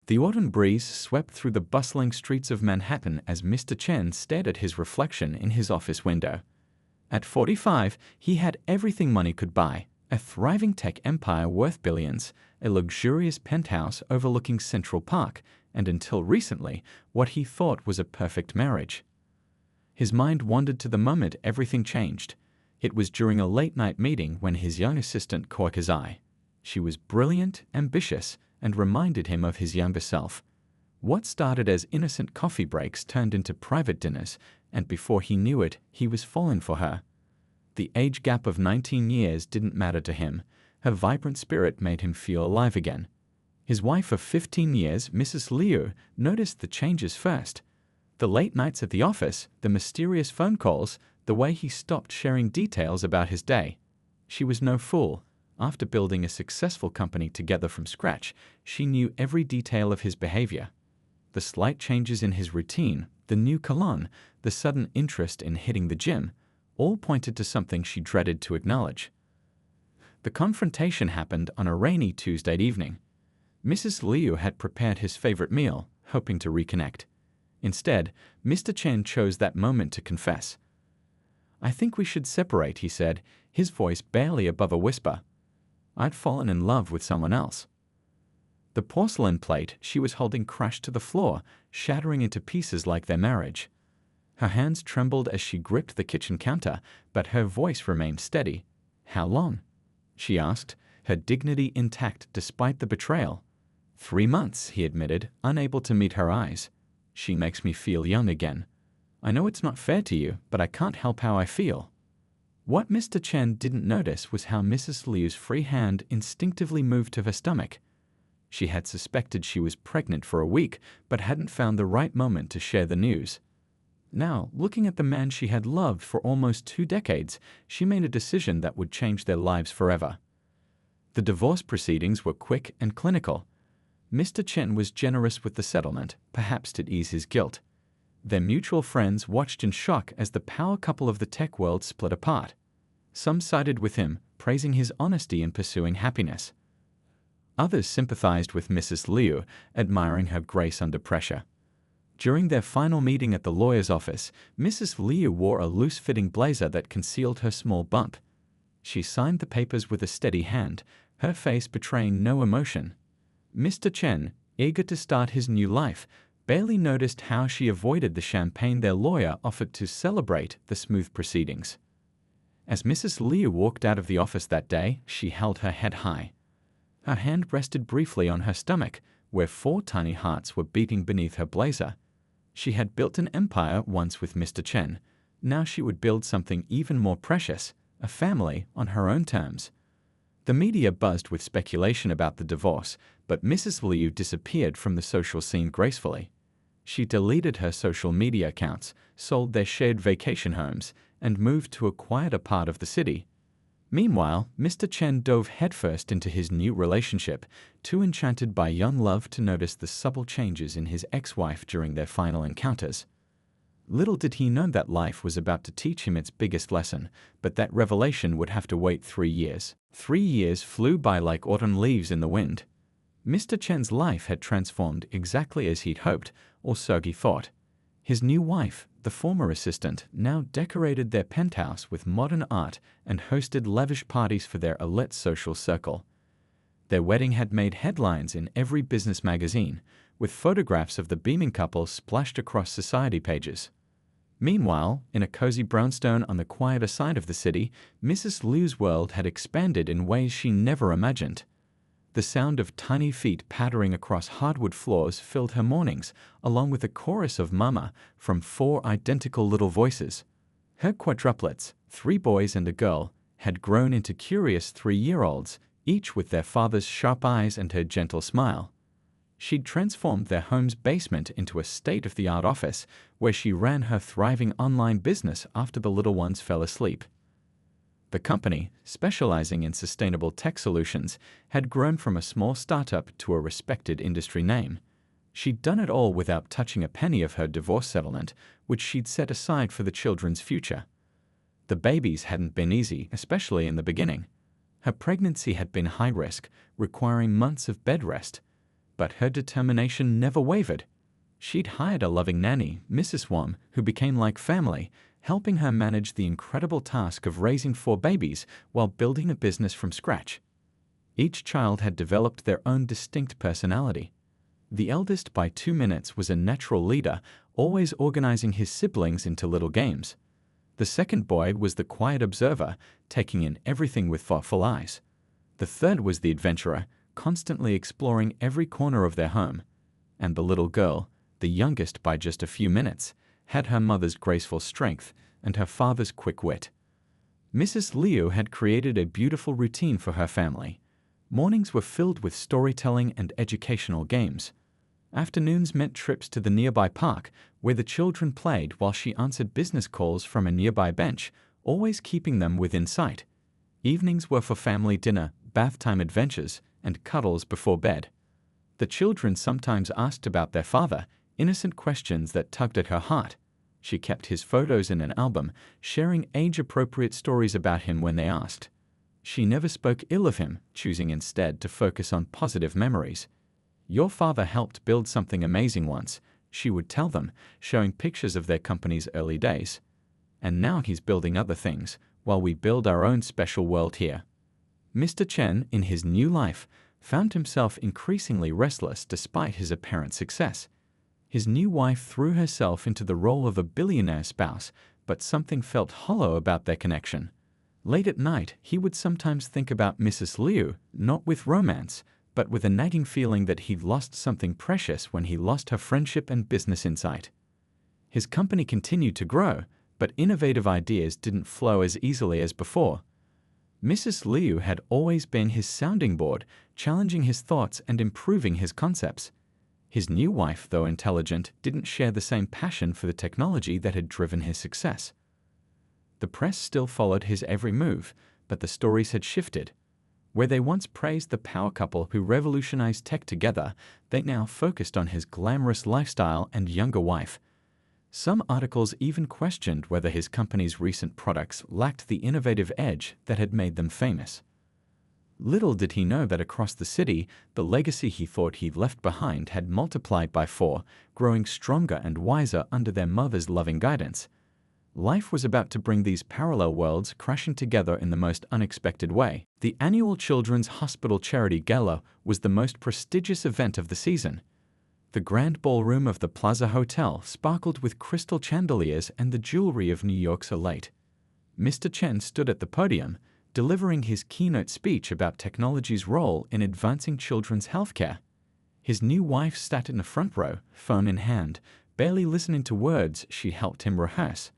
The autumn breeze swept through the bustling streets of Manhattan as Mr. Chen stared at his reflection in his office window. At 45, he had everything money could buy: a thriving tech empire worth billions, a luxurious penthouse overlooking Central Park, and until recently, what he thought was a perfect marriage. His mind wandered to the moment everything changed. It was during a late-night meeting when his young assistant caught his eye. She was brilliant, ambitious, and reminded him of his younger self. What started as innocent coffee breaks turned into private dinners, and before he knew it, he was fallen for her. The age gap of 19 years didn't matter to him. Her vibrant spirit made him feel alive again. His wife of 15 years, Mrs. Liu, noticed the changes first. The late nights at the office, the mysterious phone calls, the way he stopped sharing details about his day. She was no fool. After building a successful company together from scratch, she knew every detail of his behavior. The slight changes in his routine, the new cologne, the sudden interest in hitting the gym, all pointed to something she dreaded to acknowledge. The confrontation happened on a rainy Tuesday evening. Mrs. Liu had prepared his favorite meal, hoping to reconnect. Instead, Mr. Chen chose that moment to confess. "I think we should separate," he said, his voice barely above a whisper. "I'd fallen in love with someone else." The porcelain plate she was holding crashed to the floor, shattering into pieces like their marriage. Her hands trembled as she gripped the kitchen counter, but her voice remained steady. "How long?" she asked, her dignity intact despite the betrayal. 3 months, he admitted, unable to meet her eyes. "She makes me feel young again. I know it's not fair to you, but I can't help how I feel." What Mr. Chen didn't notice was how Mrs. Liu's free hand instinctively moved to her stomach. She had suspected she was pregnant for a week, but hadn't found the right moment to share the news. Now, looking at the man she had loved for almost 2 decades, she made a decision that would change their lives forever. The divorce proceedings were quick and clinical. Mr. Chen was generous with the settlement, perhaps to ease his guilt. Their mutual friends watched in shock as the power couple of the tech world split apart. Some sided with him, praising his honesty in pursuing happiness. Others sympathized with Mrs. Liu, admiring her grace under pressure. During their final meeting at the lawyer's office, Mrs. Liu wore a loose-fitting blazer that concealed her small bump. She signed the papers with a steady hand, her face betraying no emotion. Mr. Chen, eager to start his new life, barely noticed how she avoided the champagne their lawyer offered to celebrate the smooth proceedings. As Mrs. Liu walked out of the office that day, she held her head high. Her hand rested briefly on her stomach, where 4 tiny hearts were beating beneath her blazer. She had built an empire once with Mr. Chen. Now she would build something even more precious, a family on her own terms. The media buzzed with speculation about the divorce, but Mrs. Liu disappeared from the social scene gracefully. She deleted her social media accounts, sold their shared vacation homes, and moved to a quieter part of the city. Meanwhile, Mr. Chen dove headfirst into his new relationship, too enchanted by young love to notice the subtle changes in his ex-wife during their final encounters. Little did he know that life was about to teach him its biggest lesson, but that revelation would have to wait 3 years. 3 years flew by like autumn leaves in the wind. Mr. Chen's life had transformed exactly as he'd hoped, or so he thought. His new wife, the former assistant, now decorated their penthouse with modern art and hosted lavish parties for their elite social circle. Their wedding had made headlines in every business magazine, with photographs of the beaming couple splashed across society pages. Meanwhile, in a cozy brownstone on the quieter side of the city, Mrs. Liu's world had expanded in ways she never imagined. The sound of tiny feet pattering across hardwood floors filled her mornings, along with a chorus of "mama" from 4 identical little voices. Her quadruplets, 3 boys and a girl, had grown into curious 3-year-olds, each with their father's sharp eyes and her gentle smile. She'd transformed their home's basement into a state-of-the-art office, where she ran her thriving online business after the little ones fell asleep. The company, specializing in sustainable tech solutions, had grown from a small startup to a respected industry name. She'd done it all without touching a penny of her divorce settlement, which she'd set aside for the children's future. The babies hadn't been easy, especially in the beginning. Her pregnancy had been high risk, requiring months of bed rest. but her determination never wavered. She'd hired a loving nanny, Mrs. Wom, who became like family, helping her manage the incredible task of raising 4 babies while building a business from scratch. Each child had developed their own distinct personality. The eldest by 2 minutes was a natural leader, always organizing his siblings into little games. The second boy was the quiet observer, taking in everything with thoughtful eyes. The third was the adventurer, constantly exploring every corner of their home. And the little girl, the youngest by just a few minutes, had her mother's graceful strength and her father's quick wit. Mrs. Liu had created a beautiful routine for her family. Mornings were filled with storytelling and educational games. Afternoons meant trips to the nearby park, where the children played while she answered business calls from a nearby bench, always keeping them within sight. Evenings were for family dinner, bath time adventures, and cuddles before bed. The children sometimes asked about their father, innocent questions that tugged at her heart. She kept his photos in an album, sharing age-appropriate stories about him when they asked. She never spoke ill of him, choosing instead to focus on positive memories. "Your father helped build something amazing once," she would tell them, showing pictures of their company's early days. "And now he's building other things, while we build our own special world here." Mr. Chen, in his new life, found himself increasingly restless despite his apparent success. His new wife threw herself into the role of a billionaire spouse, but something felt hollow about their connection. Late at night, he would sometimes think about Mrs. Liu, not with romance, but with a nagging feeling that he'd lost something precious when he lost her friendship and business insight. His company continued to grow, but innovative ideas didn't flow as easily as before. Mrs. Liu had always been his sounding board, challenging his thoughts and improving his concepts. His new wife, though intelligent, didn't share the same passion for the technology that had driven his success. The press still followed his every move, but the stories had shifted. Where they once praised the power couple who revolutionized tech together, they now focused on his glamorous lifestyle and younger wife. Some articles even questioned whether his company's recent products lacked the innovative edge that had made them famous. Little did he know that across the city, the legacy he thought he'd left behind had multiplied by 4, growing stronger and wiser under their mother's loving guidance. Life was about to bring these parallel worlds crashing together in the most unexpected way. The annual Children's Hospital Charity Gala was the most prestigious event of the season. The grand ballroom of the Plaza Hotel sparkled with crystal chandeliers and the jewelry of New York's elite. Mr. Chen stood at the podium, delivering his keynote speech about technology's role in advancing children's healthcare. His new wife sat in the front row, phone in hand, barely listening to words she helped him rehearse.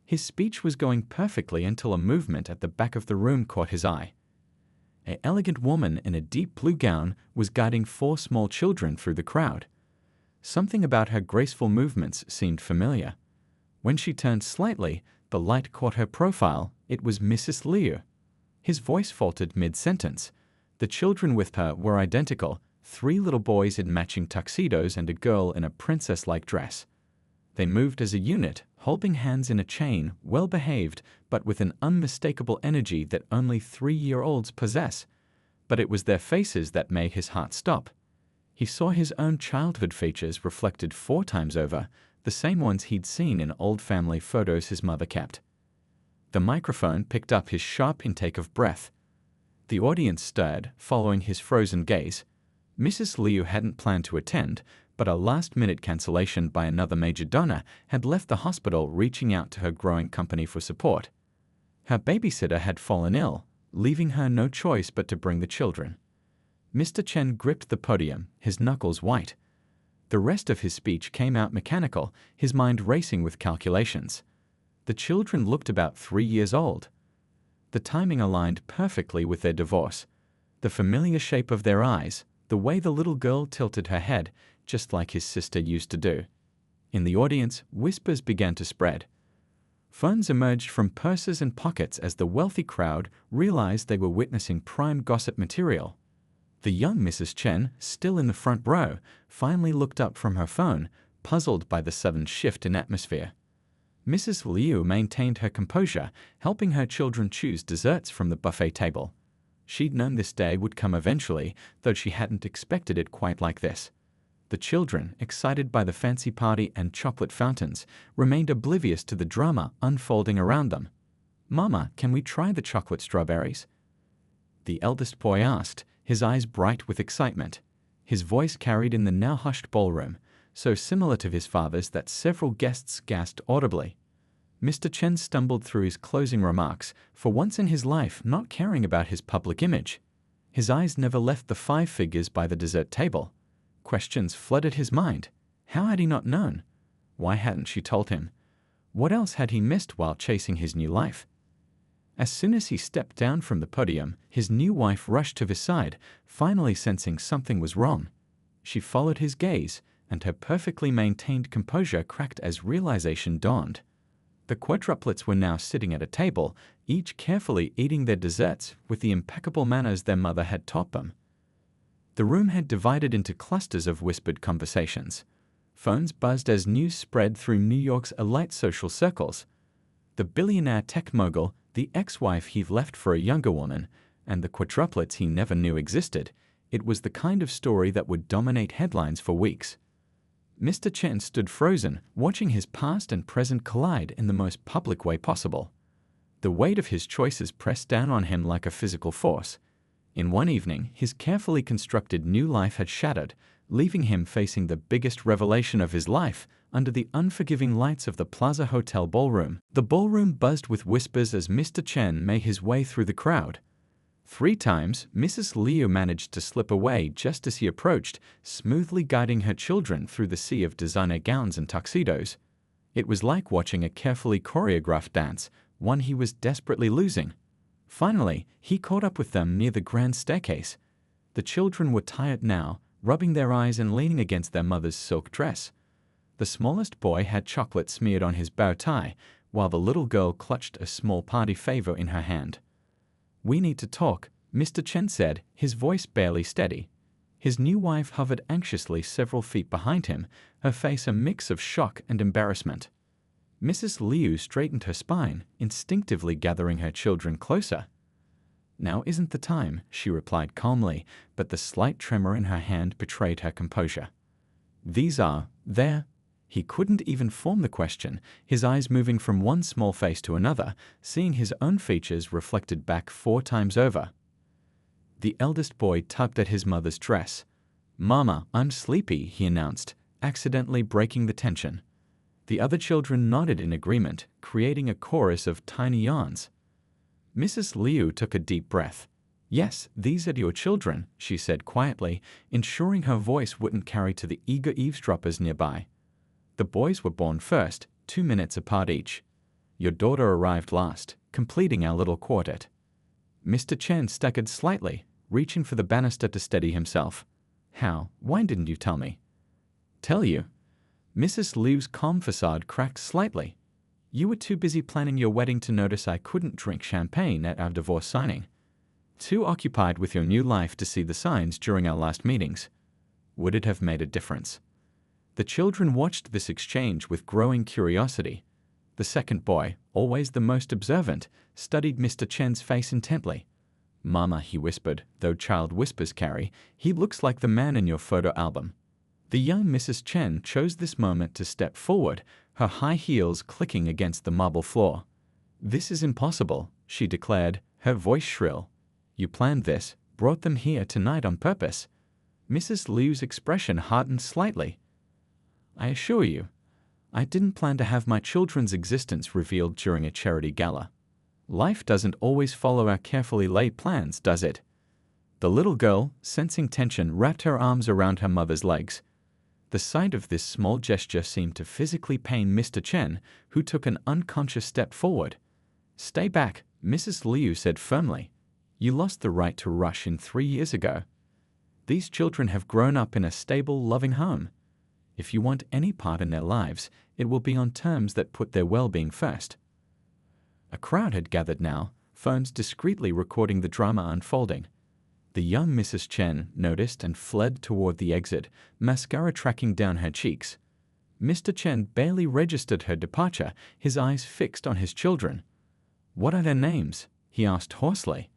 His speech was going perfectly until a movement at the back of the room caught his eye. An elegant woman in a deep blue gown was guiding 4 small children through the crowd. Something about her graceful movements seemed familiar. When she turned slightly, the light caught her profile. It was Mrs. Liu. His voice faltered mid-sentence. The children with her were identical, 3 little boys in matching tuxedos and a girl in a princess-like dress. They moved as a unit, holding hands in a chain, well-behaved, but with an unmistakable energy that only 3-year-olds possess. But it was their faces that made his heart stop. He saw his own childhood features reflected 4 times over, the same ones he'd seen in old family photos his mother kept. The microphone picked up his sharp intake of breath. The audience stirred, following his frozen gaze. Mrs. Liu hadn't planned to attend, but a last-minute cancellation by another major donor had left the hospital reaching out to her growing company for support. Her babysitter had fallen ill, leaving her no choice but to bring the children. Mr. Chen gripped the podium, his knuckles white. The rest of his speech came out mechanical, his mind racing with calculations. The children looked about 3 years old. The timing aligned perfectly with their divorce. The familiar shape of their eyes, the way the little girl tilted her head, just like his sister used to do. In the audience, whispers began to spread. Phones emerged from purses and pockets as the wealthy crowd realized they were witnessing prime gossip material. The young Mrs. Chen, still in the front row, finally looked up from her phone, puzzled by the sudden shift in atmosphere. Mrs. Liu maintained her composure, helping her children choose desserts from the buffet table. She'd known this day would come eventually, though she hadn't expected it quite like this. The children, excited by the fancy party and chocolate fountains, remained oblivious to the drama unfolding around them. "Mama, can we try the chocolate strawberries?" The eldest boy asked, his eyes bright with excitement. His voice carried in the now hushed ballroom, so similar to his father's that several guests gasped audibly. Mr. Chen stumbled through his closing remarks, for once in his life not caring about his public image. His eyes never left the five figures by the dessert table. Questions flooded his mind. How had he not known? Why hadn't she told him? What else had he missed while chasing his new life? As soon as he stepped down from the podium, his new wife rushed to his side, finally sensing something was wrong. She followed his gaze, and her perfectly maintained composure cracked as realization dawned. The quadruplets were now sitting at a table, each carefully eating their desserts with the impeccable manners their mother had taught them. The room had divided into clusters of whispered conversations. Phones buzzed as news spread through New York's elite social circles. The billionaire tech mogul, the ex-wife he left for a younger woman, and the quadruplets he never knew existed. It was the kind of story that would dominate headlines for weeks. Mr. Chen stood frozen, watching his past and present collide in the most public way possible. The weight of his choices pressed down on him like a physical force. In one evening, his carefully constructed new life had shattered, leaving him facing the biggest revelation of his life under the unforgiving lights of the Plaza Hotel ballroom. The ballroom buzzed with whispers as Mr. Chen made his way through the crowd. 3 times, Mrs. Liu managed to slip away just as he approached, smoothly guiding her children through the sea of designer gowns and tuxedos. It was like watching a carefully choreographed dance, one he was desperately losing. Finally, he caught up with them near the grand staircase. The children were tired now, rubbing their eyes and leaning against their mother's silk dress. The smallest boy had chocolate smeared on his bow tie, while the little girl clutched a small party favor in her hand. "We need to talk," Mr. Chen said, his voice barely steady. His new wife hovered anxiously several feet behind him, her face a mix of shock and embarrassment. Mrs. Liu straightened her spine, instinctively gathering her children closer. "Now isn't the time," she replied calmly, but the slight tremor in her hand betrayed her composure. "These are, there." He couldn't even form the question, his eyes moving from one small face to another, seeing his own features reflected back 4 times over. The eldest boy tugged at his mother's dress. "Mama, I'm sleepy," he announced, accidentally breaking the tension. The other children nodded in agreement, creating a chorus of tiny yawns. Mrs. Liu took a deep breath. "Yes, these are your children," she said quietly, ensuring her voice wouldn't carry to the eager eavesdroppers nearby. "The boys were born first, 2 minutes apart each. Your daughter arrived last, completing our little quartet." Mr. Chen staggered slightly, reaching for the banister to steady himself. "How? Why didn't you tell me?" "Tell you?" Mrs. Liu's calm facade cracked slightly. "You were too busy planning your wedding to notice I couldn't drink champagne at our divorce signing. Too occupied with your new life to see the signs during our last meetings. Would it have made a difference?" The children watched this exchange with growing curiosity. The second boy, always the most observant, studied Mr. Chen's face intently. "Mama," he whispered, though child whispers carry, "he looks like the man in your photo album." The young Mrs. Chen chose this moment to step forward, her high heels clicking against the marble floor. "This is impossible," she declared, her voice shrill. "You planned this, brought them here tonight on purpose." Mrs. Liu's expression hardened slightly. "I assure you, I didn't plan to have my children's existence revealed during a charity gala. Life doesn't always follow our carefully laid plans, does it?" The little girl, sensing tension, wrapped her arms around her mother's legs. The sight of this small gesture seemed to physically pain Mr. Chen, who took an unconscious step forward. "Stay back," Mrs. Liu said firmly. "You lost the right to rush in 3 years ago. These children have grown up in a stable, loving home. If you want any part in their lives, it will be on terms that put their well-being first." A crowd had gathered now, phones discreetly recording the drama unfolding. The young Mrs. Chen noticed and fled toward the exit, mascara tracking down her cheeks. Mr. Chen barely registered her departure, his eyes fixed on his children. "What are their names?" he asked hoarsely.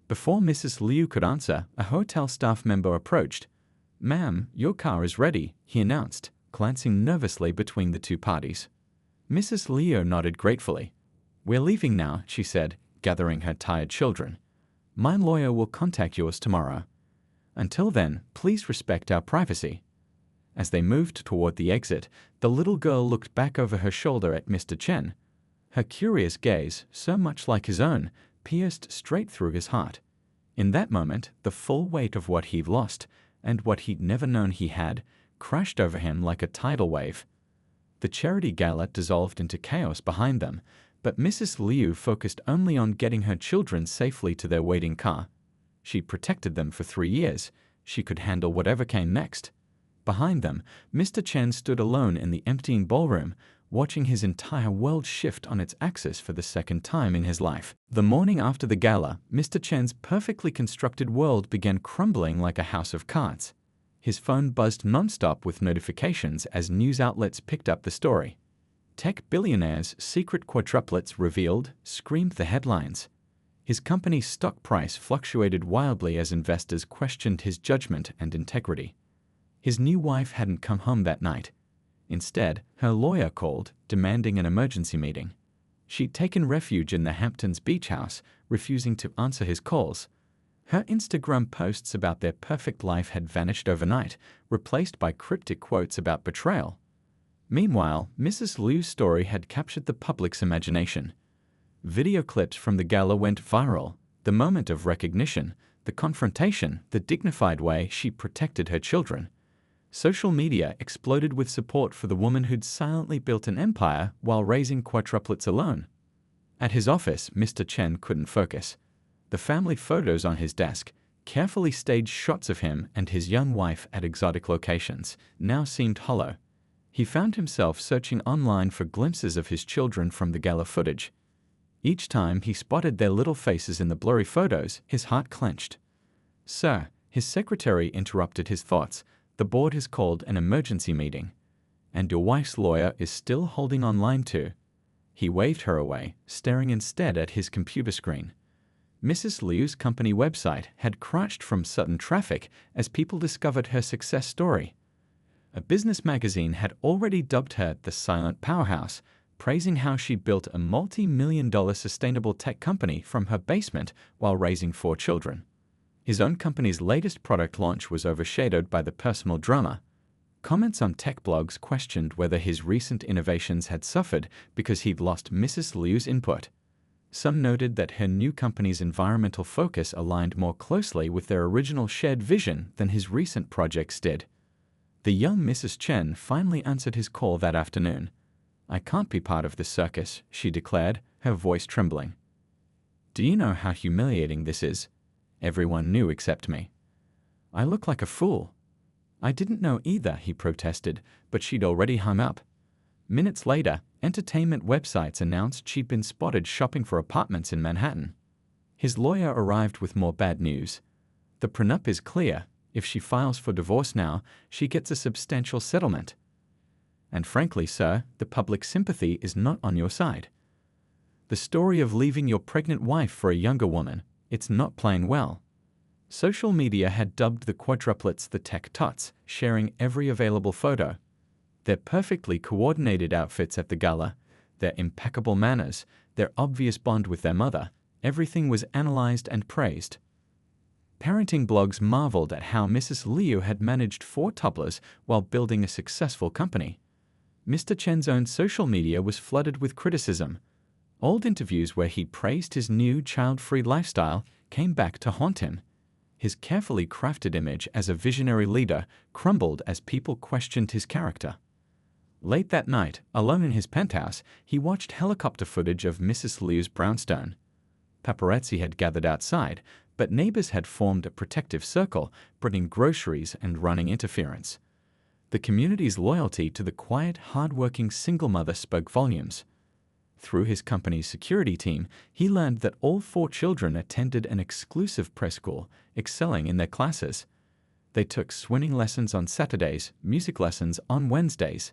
Before Mrs. Liu could answer, a hotel staff member approached. "Ma'am, your car is ready," he announced, glancing nervously between the two parties. Mrs. Liu nodded gratefully. "We're leaving now," she said, gathering her tired children. "My lawyer will contact yours tomorrow. Until then, please respect our privacy." As they moved toward the exit, the little girl looked back over her shoulder at Mr. Chen. Her curious gaze, so much like his own, pierced straight through his heart. In that moment, the full weight of what he'd lost, and what he'd never known he had, crashed over him like a tidal wave. The charity gala dissolved into chaos behind them, but Mrs. Liu focused only on getting her children safely to their waiting car. She protected them for 3 years. She could handle whatever came next. Behind them, Mr. Chen stood alone in the emptying ballroom, watching his entire world shift on its axis for the second time in his life. The morning after the gala, Mr. Chen's perfectly constructed world began crumbling like a house of cards. His phone buzzed nonstop with notifications as news outlets picked up the story. Tech billionaire's secret quadruplets revealed screamed the headlines. His company's stock price fluctuated wildly as investors questioned his judgment and integrity. His new wife hadn't come home that night. Instead, her lawyer called, demanding an emergency meeting. She'd taken refuge in the Hamptons beach house, refusing to answer his calls. Her Instagram posts about their perfect life had vanished overnight, replaced by cryptic quotes about betrayal. Meanwhile, Mrs. Liu's story had captured the public's imagination. Video clips from the gala went viral. The moment of recognition, the confrontation, the dignified way she protected her children. Social media exploded with support for the woman who'd silently built an empire while raising quadruplets alone. At his office, Mr. Chen couldn't focus. The family photos on his desk, carefully staged shots of him and his young wife at exotic locations, now seemed hollow. He found himself searching online for glimpses of his children from the gala footage. Each time he spotted their little faces in the blurry photos, his heart clenched. "Sir," his secretary interrupted his thoughts, "the board has called an emergency meeting. And your wife's lawyer is still holding online too." He waved her away, staring instead at his computer screen. Mrs. Liu's company website had crashed from sudden traffic as people discovered her success story. A business magazine had already dubbed her the silent powerhouse, praising how she built a multi-million-dollar sustainable tech company from her basement while raising 4 children. His own company's latest product launch was overshadowed by the personal drama. Comments on tech blogs questioned whether his recent innovations had suffered because he'd lost Mrs. Liu's input. Some noted that her new company's environmental focus aligned more closely with their original shared vision than his recent projects did. The young Mrs. Chen finally answered his call that afternoon. "I can't be part of this circus," she declared, her voice trembling. "Do you know how humiliating this is? Everyone knew except me. I look like a fool." "I didn't know either," he protested, but she'd already hung up. Minutes later, entertainment websites announced she'd been spotted shopping for apartments in Manhattan. His lawyer arrived with more bad news. "The prenup is clear. If she files for divorce now, she gets a substantial settlement. And frankly, sir, the public sympathy is not on your side. The story of leaving your pregnant wife for a younger woman, it's not playing well." Social media had dubbed the quadruplets the tech tots, sharing every available photo. Their perfectly coordinated outfits at the gala, their impeccable manners, their obvious bond with their mother, everything was analyzed and praised. Parenting blogs marveled at how Mrs. Liu had managed 4 toddlers while building a successful company. Mr. Chen's own social media was flooded with criticism. Old interviews where he praised his new child-free lifestyle came back to haunt him. His carefully crafted image as a visionary leader crumbled as people questioned his character. Late that night, alone in his penthouse, he watched helicopter footage of Mrs. Liu's brownstone. Paparazzi had gathered outside, but neighbors had formed a protective circle, bringing groceries and running interference. The community's loyalty to the quiet, hard-working single mother spoke volumes. Through his company's security team, he learned that all 4 children attended an exclusive preschool, excelling in their classes. They took swimming lessons on Saturdays, music lessons on Wednesdays.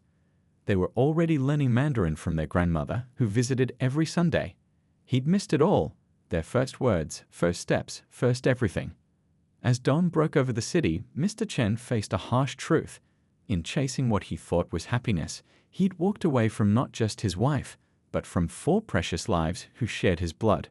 They were already learning Mandarin from their grandmother, who visited every Sunday. He'd missed it all, Their first words, first steps, first everything. As dawn broke over the city, Mr. Chen faced a harsh truth. In chasing what he thought was happiness, he'd walked away from not just his wife, but from 4 precious lives who shared his blood.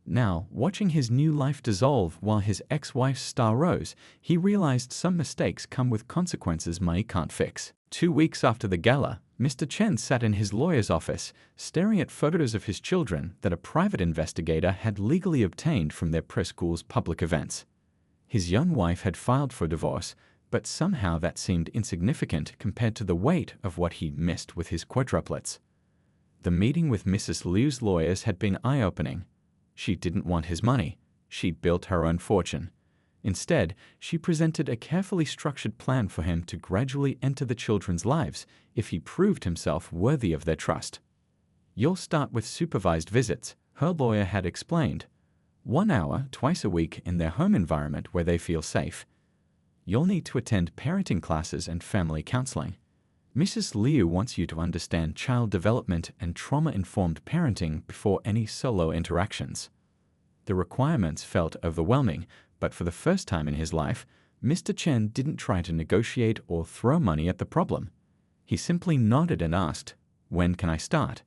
Now, watching his new life dissolve while his ex-wife's star rose, he realized some mistakes come with consequences money can't fix. 2 weeks after the gala, Mr. Chen sat in his lawyer's office, staring at photos of his children that a private investigator had legally obtained from their preschool's public events. His young wife had filed for divorce, but somehow that seemed insignificant compared to the weight of what he missed with his quadruplets. The meeting with Mrs. Liu's lawyers had been eye-opening. She didn't want his money. She'd built her own fortune. Instead, she presented a carefully structured plan for him to gradually enter the children's lives if he proved himself worthy of their trust. "You'll start with supervised visits," her lawyer had explained. 1 hour, twice a week in their home environment where they feel safe. You'll need to attend parenting classes and family counseling. Mrs. Liu wants you to understand child development and trauma-informed parenting before any solo interactions. The requirements felt overwhelming, but for the first time in his life, Mr. Chen didn't try to negotiate or throw money at the problem. He simply nodded and asked, "When can I start?"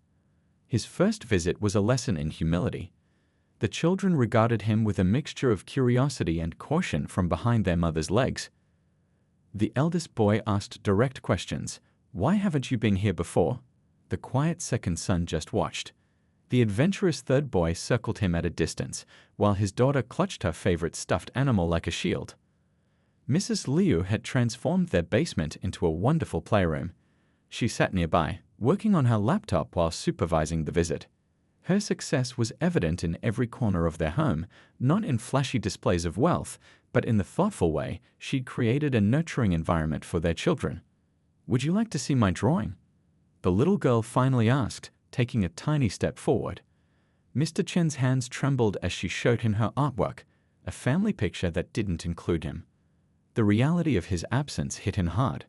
His first visit was a lesson in humility. The children regarded him with a mixture of curiosity and caution from behind their mother's legs. The eldest boy asked direct questions. "Why haven't you been here before?" The quiet second son just watched. The adventurous third boy circled him at a distance, while his daughter clutched her favorite stuffed animal like a shield. Mrs. Liu had transformed their basement into a wonderful playroom. She sat nearby, working on her laptop while supervising the visit. Her success was evident in every corner of their home, not in flashy displays of wealth, but in the thoughtful way she'd created a nurturing environment for their children. "Would you like to see my drawing?" the little girl finally asked, taking a tiny step forward. Mr. Chen's hands trembled as she showed him her artwork, a family picture that didn't include him. The reality of his absence hit him hard.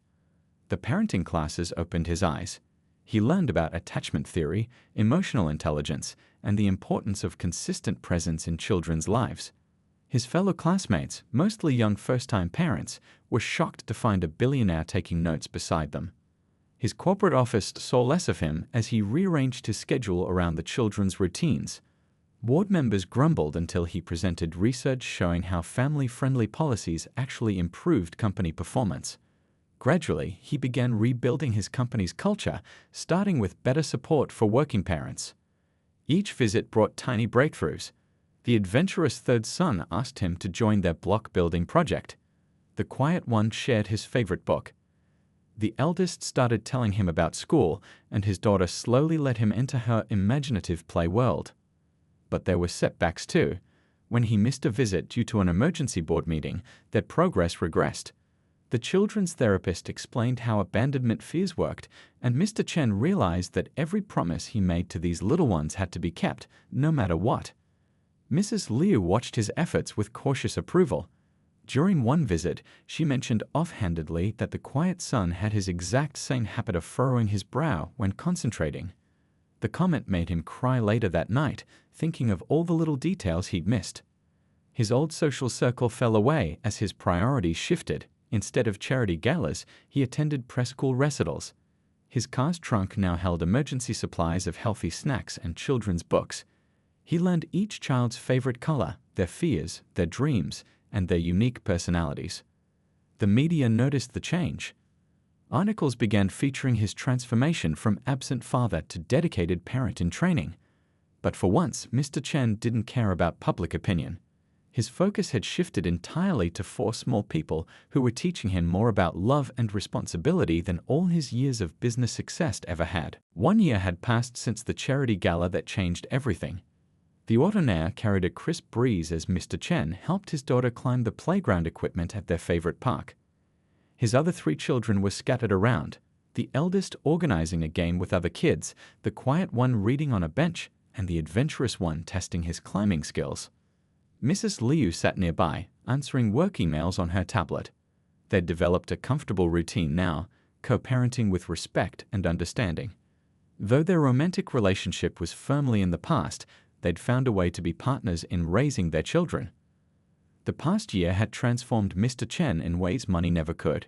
The parenting classes opened his eyes. He learned about attachment theory, emotional intelligence, and the importance of consistent presence in children's lives. His fellow classmates, mostly young first-time parents, were shocked to find a billionaire taking notes beside them. His corporate office saw less of him as he rearranged his schedule around the children's routines. Board members grumbled until he presented research showing how family-friendly policies actually improved company performance. Gradually, he began rebuilding his company's culture, starting with better support for working parents. Each visit brought tiny breakthroughs. The adventurous third son asked him to join their block-building project. The quiet one shared his favorite book. The eldest started telling him about school, and his daughter slowly let him enter her imaginative play world. But there were setbacks too. When he missed a visit due to an emergency board meeting, their progress regressed. The children's therapist explained how abandonment fears worked, and Mr. Chen realized that every promise he made to these little ones had to be kept, no matter what. Mrs. Liu watched his efforts with cautious approval. During one visit, she mentioned offhandedly that the quiet son had his exact same habit of furrowing his brow when concentrating. The comment made him cry later that night, thinking of all the little details he'd missed. His old social circle fell away as his priorities shifted. Instead of charity galas, he attended preschool recitals. His car's trunk now held emergency supplies of healthy snacks and children's books. He learned each child's favorite color, their fears, their dreams, and their unique personalities. The media noticed the change. Articles began featuring his transformation from absent father to dedicated parent in training. But for once, Mr. Chen didn't care about public opinion. His focus had shifted entirely to 4 small people who were teaching him more about love and responsibility than all his years of business success ever had. 1 year had passed since the charity gala that changed everything. The Billionaire carried a crisp breeze as Mr. Chen helped his daughter climb the playground equipment at their favorite park. His other 3 children were scattered around, the eldest organizing a game with other kids, the quiet one reading on a bench, and the adventurous one testing his climbing skills. Mrs. Liu sat nearby, answering work emails on her tablet. They'd developed a comfortable routine now, co-parenting with respect and understanding. Though their romantic relationship was firmly in the past, they'd found a way to be partners in raising their children. The past year had transformed Mr. Chen in ways money never could.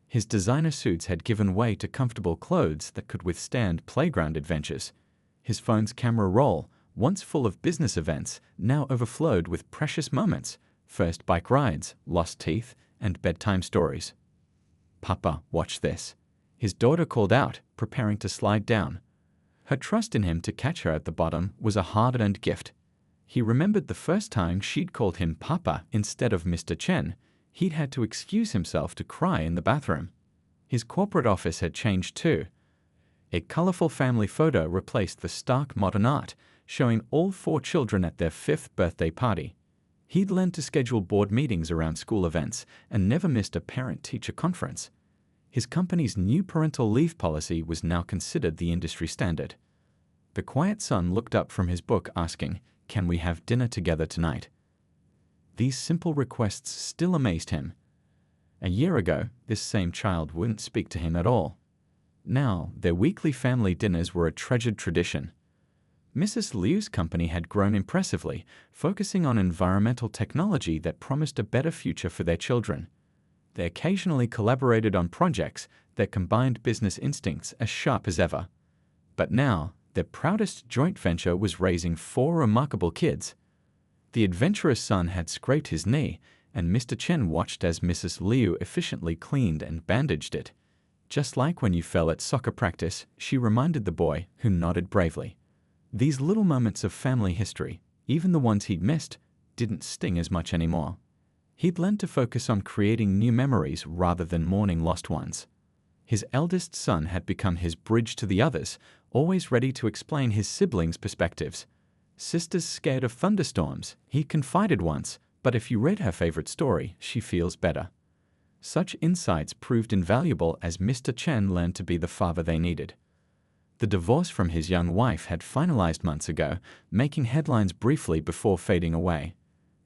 His designer suits had given way to comfortable clothes that could withstand playground adventures. His phone's camera roll, once full of business events, now overflowed with precious moments: first bike rides, lost teeth, and bedtime stories. "Papa, watch this," his daughter called out, preparing to slide down. Her trust in him to catch her at the bottom was a hard-earned gift. He remembered the first time she'd called him Papa instead of Mr. Chen. He'd had to excuse himself to cry in the bathroom. His corporate office had changed too. A colorful family photo replaced the stark modern art, showing all 4 children at their 5th birthday party. He'd learned to schedule board meetings around school events and never missed a parent-teacher conference. His company's new parental leave policy was now considered the industry standard. The quiet son looked up from his book asking, "Can we have dinner together tonight?" These simple requests still amazed him. A year ago, this same child wouldn't speak to him at all. Now, their weekly family dinners were a treasured tradition. Mrs. Liu's company had grown impressively, focusing on environmental technology that promised a better future for their children. They occasionally collaborated on projects that combined business instincts as sharp as ever. But now, their proudest joint venture was raising 4 remarkable kids. The adventurous son had scraped his knee, and Mr. Chen watched as Mrs. Liu efficiently cleaned and bandaged it. "Just like when you fell at soccer practice," she reminded the boy, who nodded bravely. These little moments of family history, even the ones he'd missed, didn't sting as much anymore. He'd learned to focus on creating new memories rather than mourning lost ones. His eldest son had become his bridge to the others, always ready to explain his siblings' perspectives. "Sister's scared of thunderstorms," he confided once, "but if you read her favorite story, she feels better." Such insights proved invaluable as Mr. Chen learned to be the father they needed. The divorce from his young wife had finalized months ago, making headlines briefly before fading away.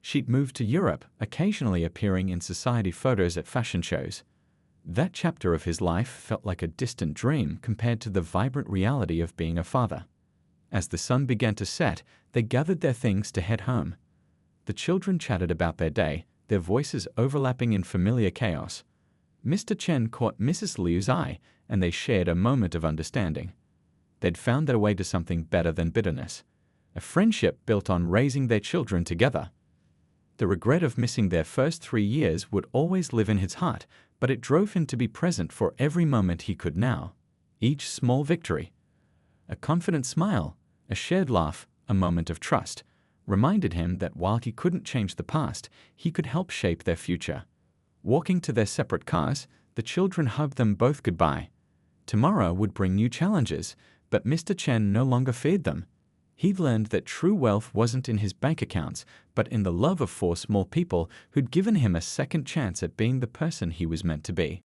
She'd moved to Europe, occasionally appearing in society photos at fashion shows. That chapter of his life felt like a distant dream compared to the vibrant reality of being a father. As the sun began to set, they gathered their things to head home. The children chatted about their day, their voices overlapping in familiar chaos. Mr. Chen caught Mrs. Liu's eye, and they shared a moment of understanding. They'd found their way to something better than bitterness, a friendship built on raising their children together. The regret of missing their first 3 years would always live in his heart, but it drove him to be present for every moment he could now. Each small victory, a confident smile, a shared laugh, a moment of trust, reminded him that while he couldn't change the past, he could help shape their future. Walking to their separate cars, the children hugged them both goodbye. Tomorrow would bring new challenges, but Mr. Chen no longer feared them. He'd learned that true wealth wasn't in his bank accounts, but in the love of 4 small people who'd given him a second chance at being the person he was meant to be.